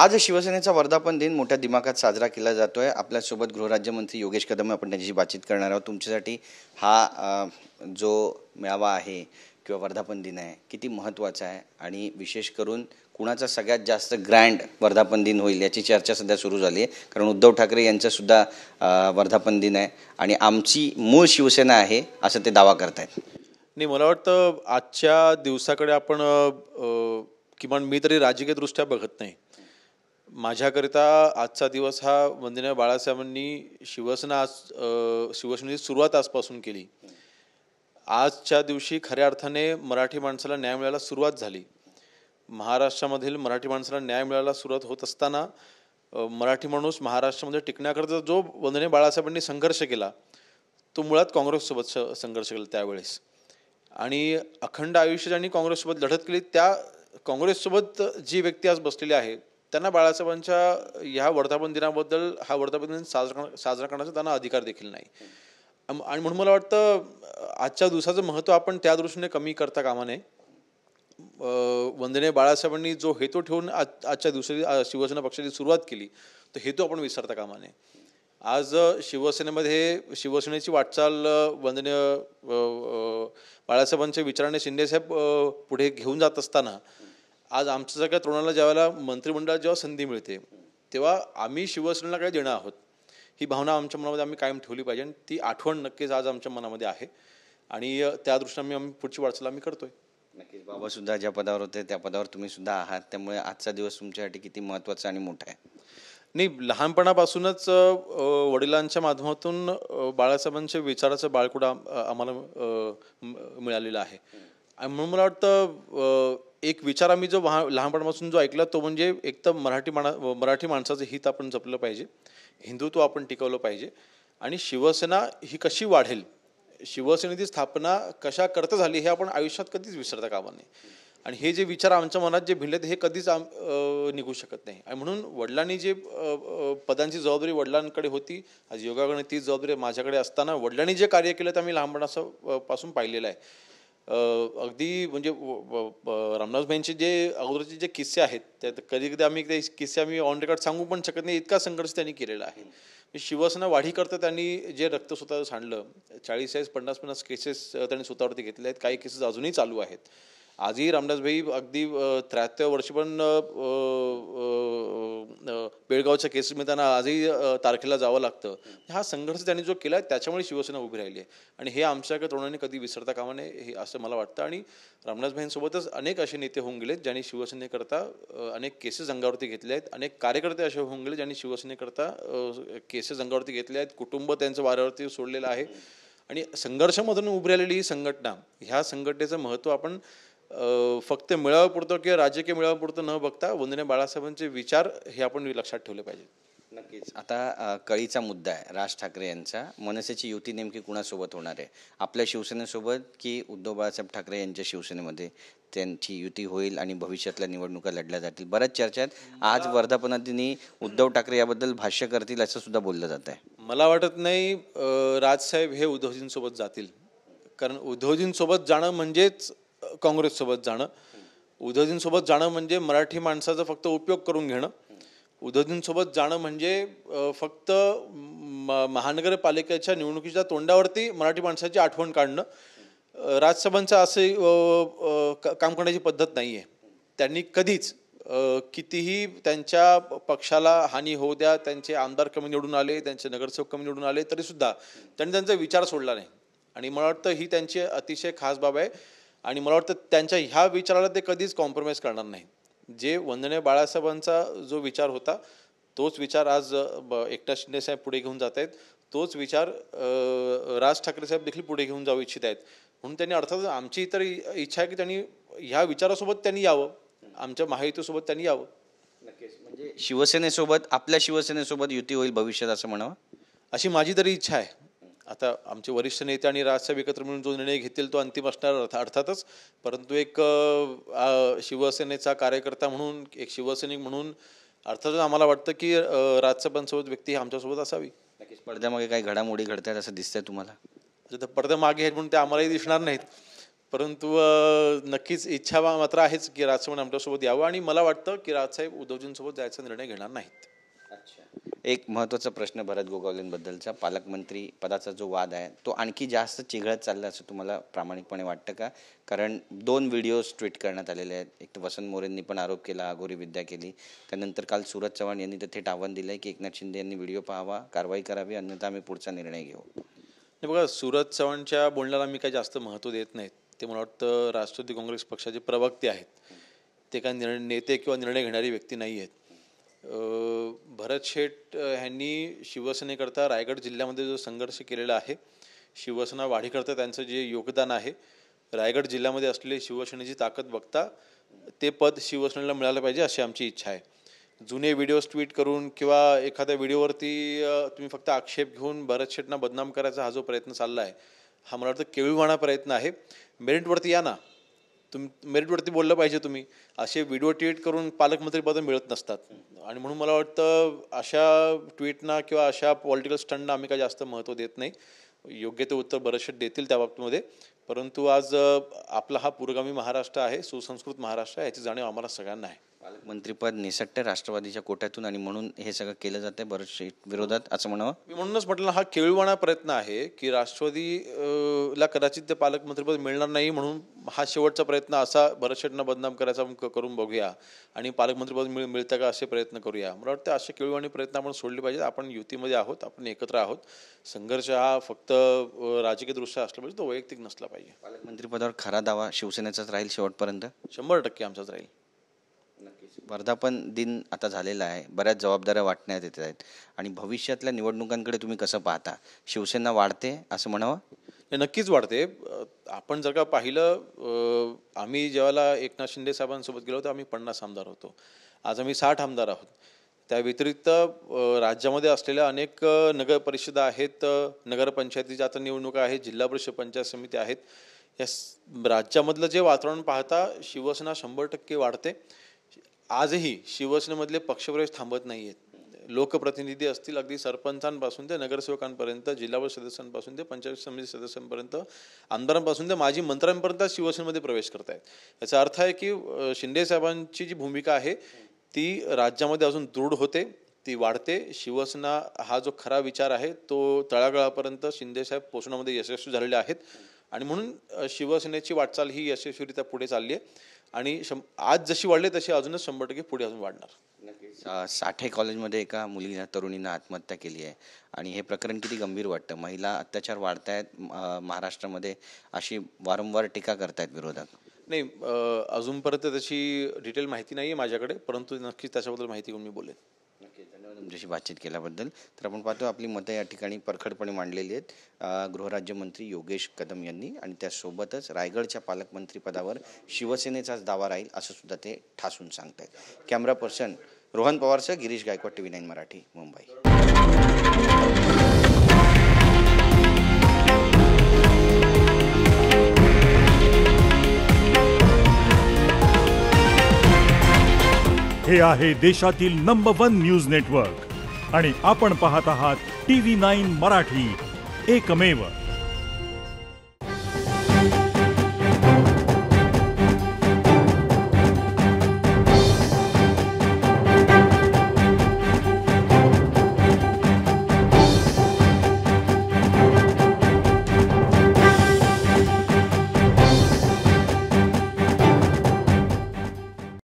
आज शिवसेनेचा वर्धापन दिन मोठ्या दिमाखात साजरा केला जातोय। आपल्यासोबत गृहराज्यमंत्री योगेश कदम आपण त्यांच्याशी बातचीत करणार आहोत। तुमच्यासाठी हा जो मेळावा आहे किंवा वर्धापन दिन आहे किती महत्त्वाचा आहे आणि विशेष करून कुणाचा सगळ्यात जास्त ग्रँड वर्धापन दिन होईल याची चर्चा सध्या सुरू झाली आहे। कारण उद्धव ठाकरे यांचा सुद्धा वर्धापन दिन आहे आणि आमची मूळ शिवसेना आहे असं ते दावा करतायत। नाही, मला वाटतं आजच्या दिवसाकडे आपण किमान मी तरी राजकीयदृष्ट्या बघत नाही। माझ्याकरिता आजचा दिवस हा वंदनीय बाळासाहेबांनी शिवसेनेची सुरुवात आजपासून केली। आजच्या दिवशी खऱ्या अर्थाने मराठी माणसाला न्याय मिळायला सुरुवात झाली। महाराष्ट्रामधील मराठी माणसाला न्याय मिळायला सुरुवात होत असताना मराठी माणूस महाराष्ट्रामध्ये टिकण्याकरता जो वंदनीय बाळासाहेबांनी संघर्ष केला तो मुळात काँग्रेससोबत संघर्ष केला त्यावेळेस। आणि अखंड आयुष्य ज्यांनी काँग्रेससोबत लढत केली त्या काँग्रेससोबत जी व्यक्ती आज बसलेली आहे त्यांना बाळासाहेबांच्या ह्या वर्धापन दिनाबद्दल हा वर्धापन दिन साजरा करण्याचा त्यांना अधिकार देखील नाही। आणि म्हणून मला वाटतं आजच्या दिवसाचं महत्त्व आपण त्या दृष्टीने कमी करता कामा नये। वंदनीय बाळासाहेबांनी जो हेतू ठेवून आजच्या दिवशी शिवसेना पक्षाची सुरुवात केली तो हेतू आपण विसरता कामा नये। आज शिवसेनेमध्ये शिवसेनेची वाटचाल वंदनीय बाळासाहेबांच्या विचाराने शिंदेसाहेब पुढे घेऊन जात असताना आज आमच्या सगळ्या तरुणाला ज्यावेळेला मंत्रिमंडळात जेव्हा संधी मिळते तेव्हा आम्ही शिवसेनेला काय देणं आहोत ही भावना आमच्या मनामध्ये आम्ही कायम ठेवली पाहिजे आणि ती आठवण नक्कीच आज आमच्या मनामध्ये आहे आणि त्या दृष्टीने आम्ही पुढची वाटचाल आम्ही करतोय। नक्कीच बाबा सुद्धा ज्या पदावर होते त्या पदावर तुम्ही सुद्धा आहात, त्यामुळे आजचा दिवस तुमच्यासाठी किती महत्त्वाचा आणि मोठा आहे। नाही, लहानपणापासूनच वडिलांच्या माध्यमातून बाळासाहेबांच्या विचाराचं बाळकुट आम्हाला मिळालेलं आहे आणि म्हणून मला वाटतं एक विचार आम्ही जो लहानपणापासून जो ऐकला तो म्हणजे एक तर मराठी माणसाचं हित आपण जपलं पाहिजे, हिंदुत्व आपण टिकवलं पाहिजे आणि शिवसेना ही कशी वाढेल, शिवसेनेची स्थापना कशा करता झाली हे आपण आयुष्यात कधीच विसरता कामा नये। आणि हे जे विचार आमच्या मनात जे भिनलेत हे कधीच निघू शकत नाही आणि म्हणून वडिलांनी जे पदांची जबाबदारी वडिलांकडे होती, आज योगाकडे तीच जबाबदारी माझ्याकडे असताना वडिलांनी जे कार्य केलं ते आम्ही लहानपणापासून पाहिलेलं आहे। अगदी म्हणजे रामदासभाईंचे जे अगोदरचे जे किस्से आहेत त्यात कधी कधी आम्ही ते किस्से आम्ही ऑन रेकॉर्ड सांगू पण शकत नाही, इतका संघर्ष त्यांनी केलेला आहे। शिवसेना वाढी करता त्यांनी जे रक्त स्वतः सांडलं, 40-50 केसेस त्यांनी स्वतःवरती घेतले आहेत, काही केसेस अजूनही चालू आहेत। आजही रामदासभाई अगदी 73 वर्ष पण बेळगावच्या केसेसमध्ये त्यांना आजही तारखेला जावं लागतं। हा संघर्ष त्यांनी जो केला त्याच्यामुळे शिवसेना उभी राहिली आहे आणि हे आमच्याकडे तरुणांनी कधी विसरता कामा नये हे असं मला वाटतं। आणि रामदासभाईंसोबतच अनेक असे नेते होऊन गेलेत ज्यांनी शिवसेनेकरता अनेक केसेस अंगावरती घेतले आहेत, अनेक कार्यकर्ते असे होऊन गेले ज्यांनी शिवसेनेकरता केसेस अंगावरती घेतले आहेत, कुटुंब त्यांचं वाऱ्यावरती सोडलेलं आहे आणि संघर्षामधून उभी राहिलेली ही संघटना, ह्या संघटनेचं महत्त्व आपण फक्त मेळाव्यापुरतं किंवा राजकीय मेळाव्यापुरतं न बघता वंदनीय बाळासाहेबांचे विचार हे आपण लक्षात ठेवले पाहिजे। नक्कीच। आता कळीचा मुद्दा आहे राज ठाकरे यांचा, मनसेची युती नेमकी कुणासोबत होणार आहे, आपल्या शिवसेनेसोबत की उद्धव बाळासाहेब ठाकरे यांच्या शिवसेनेमध्ये त्यांची युती होईल आणि भविष्यातल्या निवडणुका लढल्या जातील, बऱ्याच चर्चा आहेत। आज वर्धापनादिनी उद्धव ठाकरे याबद्दल भाष्य करतील असं सुद्धा बोललं जात आहे। मला वाटत नाही राजसाहेब हे उद्धवजींसोबत जातील, कारण उद्धवजींसोबत जाणं म्हणजेच काँग्रेससोबत जाणं, उद्धवजींसोबत जाणं म्हणजे मराठी माणसाचा फक्त उपयोग करून घेणं, उद्धवजींसोबत जाणं म्हणजे फक्त महानगरपालिकेच्या निवडणुकीच्या तोंडावरती मराठी माणसाची आठवण काढणं। राजसाहेबांचं असे काम करण्याची पद्धत नाही आहे। त्यांनी कधीच कितीही त्यांच्या पक्षाला हानी होऊ द्या, त्यांचे आमदार कमी निवडून आले, त्यांचे नगरसेवक कमी निवडून आले तरीसुद्धा त्यांनी त्यांचा विचार सोडला नाही आणि मला वाटतं ही त्यांची अतिशय खास बाब आहे आणि मला वाटतं त्यांच्या ह्या विचाराला ते कधीच कॉम्प्रोमाइज करणार नाही। जे वंदनीय बाळासाहेबांचा जो विचार होता तोच विचार आज एकनाथ शिंदे साहेब पुढे घेऊन जात आहेत, तोच विचार राज ठाकरे साहेब देखील पुढे घेऊन जाऊ इच्छित आहेत। म्हणून त्यांनी अर्थातच आमची तर इच्छा आहे की त्यांनी ह्या विचारासोबत त्यांनी यावं, आमच्या महायुतीसोबत त्यांनी यावं। नक्कीच। म्हणजे शिवसेनेसोबत, आपल्या शिवसेनेसोबत युती होईल भविष्यात असं म्हणावं अशी माझी तरी इच्छा आहे। आता आमचे वरिष्ठ नेते आणि राजसाहेब एकत्र मिळून जो निर्णय घेतील तो अंतिम असणार अर्थातच, परंतु एक शिवसेनेचा कार्यकर्ता म्हणून, एक शिवसैनिक म्हणून अर्थातच आम्हाला वाटतं की राजसाहेबांसोबत व्यक्ती आमच्यासोबत असावी। नक्कीच। पडद्यामागे काही घडामोडी घडतात असं दिसतंय तुम्हाला? पडद्यामागे आहेत म्हणून ते आम्हालाही दिसणार नाहीत, परंतु नक्कीच इच्छा मात्र आहेच की राजसाहेबांनी आमच्यासोबत यावं, आणि मला वाटतं की राजसाहेब उद्धवजींसोबत जायचा निर्णय घेणार नाहीत. अच्छा, एक महत्त्वाचा प्रश्न भरत गोगावलेंबद्दलचा, पालकमंत्री पदाचा जो वाद आहे तो आणखी जास्त चिघळत चालला असं तुम्हाला प्रामाणिकपणे वाटतं का? कारण 2 व्हिडिओज ट्विट करण्यात आलेले आहेत. एक तर वसंत मोरेंनी पण आरोप केला, अघोरी विद्या केली. त्यानंतर काल सूरज चव्हाण यांनी तर थेट आव्हान दिलं आहे की एकनाथ शिंदे यांनी व्हिडिओ पाहावा, कारवाई करावी, अन्यथा आम्ही पुढचा निर्णय घेऊ. हे बघा, सूरज चव्हाणच्या बोलण्याला मी काही जास्त महत्त्व देत नाहीत. ते मला वाटतं राष्ट्रवादी काँग्रेस पक्षाचे प्रवक्ते आहेत, ते काय नेते किंवा निर्णय घेणारी व्यक्ती नाही आहेत. भरत शेठ यांनी शिवसेनेकरता रायगड जिल्ह्यामध्ये जो संघर्ष केलेला आहे, शिवसेना वाढीकरता त्यांचं जे योगदान आहे, रायगड जिल्ह्यामध्ये असलेली शिवसेनेची ताकद बघता ते पद शिवसेनेला मिळालं पाहिजे अशी आमची इच्छा आहे. जुने व्हिडिओज ट्विट करून किंवा एखाद्या व्हिडिओवरती तुम्ही फक्त आक्षेप घेऊन भरत शेठना बदनाम करायचा हा जो प्रयत्न चालला आहे, हा मला वाटतं केविलवाणा प्रयत्न आहे. मेरिटवरती या ना, मेरिटवरती बोललं पाहिजे तुम्ही. असे व्हिडिओ ट्विट करून पालकमंत्रीपद मिळत नसतात, आणि म्हणून मला वाटतं अशा ट्विटना किंवा अशा पॉलिटिकल स्टंटना आम्ही काही जास्त महत्त्व देत नाही. योग्य ते उत्तर भरत शेठ देतील त्या बाबतीमध्ये. परंतु आज आपला हा पुरोगामी महाराष्ट्र आहे, सुसंस्कृत महाराष्ट्र आहे, याची जाणीव आम्हाला सगळ्यांना आहे. पालकमंत्रीपद निसटते राष्ट्रवादीच्या कोट्यातून आणि म्हणून हे सगळं केलं जातं भरत शेठ विरोधात असं म्हणावं. मी म्हणूनच म्हटलं हा केविलवाणा प्रयत्न आहे की राष्ट्रवादीला कदाचित ते पालकमंत्रीपद मिळणार नाही, म्हणून हा शेवटचा प्रयत्न असा भरत शेठना बदनाम करायचा करून बघूया आणि पालकमंत्रीपद मिळतं का असे प्रयत्न करूया. मला वाटतं असे केविलवाणी प्रयत्न आपण सोडले पाहिजेत. आपण युतीमध्ये आहोत, आपण एकत्र आहोत. संघर्ष हा फक्त राजकीय दृष्ट्या असला पाहिजे, तो वैयक्तिक नसला पाहिजे. पालकमंत्रीपदावर खरा दावा शिवसेनेचाच राहील शेवटपर्यंत? 100% आमचाच राहील. वर्धापन दिन आता झालेला आहे, बऱ्याच जबाबदाऱ्या वाटण्यात येत आहेत, आणि भविष्यातल्या निवडणुकांकडे तुम्ही कसं पाहता? शिवसेना वाढते असं म्हणावं? नक्कीच वाढते. आपण जर का पाहिलं, आम्ही जेव्हा एकनाथ शिंदे साहेबांसोबत गेलो होतो आम्ही 50 आमदार होतो, आज आम्ही 60 आमदार आहोत. त्या व्यतिरिक्त राज्यामध्ये असलेल्या अनेक नगर परिषदा आहेत, नगरपंचायतीच्या आता निवडणुका आहेत, जिल्हा परिषद पंचायत समिती आहेत. या राज्यामधलं जे वातावरण पाहता शिवसेना 100% वाढते. आजही शिवसेनेमधले पक्षप्रवेश थांबत नाही आहेत. लोकप्रतिनिधी असतील, अगदी सरपंचांपासून ते नगरसेवकांपर्यंत, जिल्हा परिषद सदस्यांपासून ते पंचायत समिती सदस्यांपर्यंत, आमदारांपासून ते माजी मंत्र्यांपर्यंत शिवसेनेमध्ये प्रवेश करत आहेत. याचा अर्थ आहे की शिंदे साहेबांची जी भूमिका आहे ती राज्यामध्ये अजून दृढ होते, ती वाढते. शिवसेना हा जो खरा विचार आहे तो तळागाळापर्यंत शिंदे साहेब पोहोचण्यामध्ये यशस्वी झालेले आहेत, आणि म्हणून शिवसेनेची वाटचाल ही यशस्वीरित्या पुढे चालली आहे. आणि आज जशी वाढली तशी अजूनच 100% पुढे अजून वाढणार. साठे कॉलेजमध्ये एका मुलीनं तरुणीनं आत्महत्या केली आहे, आणि हे प्रकरण किती गंभीर वाटतं? महिला अत्याचार वाढतायत महाराष्ट्रामध्ये अशी वारंवार टीका करतायत विरोधात. नाही, अजूनपर्यंत त्याची डिटेल माहिती नाही आहे माझ्याकडे, परंतु नक्कीच त्याच्याबद्दल माहिती घेऊन मी बोलेन. धन्यवाद तुमच्याशी बातचीत केल्याबद्दल. तर आपण पाहतो आपली मतं या ठिकाणी परखडपणे मांडलेली आहेत गृहराज्यमंत्री योगेश कदम यांनी, आणि त्यासोबतच रायगडच्या पालकमंत्रीपदावर शिवसेनेचाच दावा राहील असं सुद्धा ते ठासून सांगत आहेत. कॅमेरा पर्सन रोहन पवारसह गिरीश गायकवाड, TV9 मराठी, मुंबई. हे आहे देशातील नंबर 1 न्यूज नेटवर्क, आणि आपण पाहत आहात TV9 मराठी, एकमेव.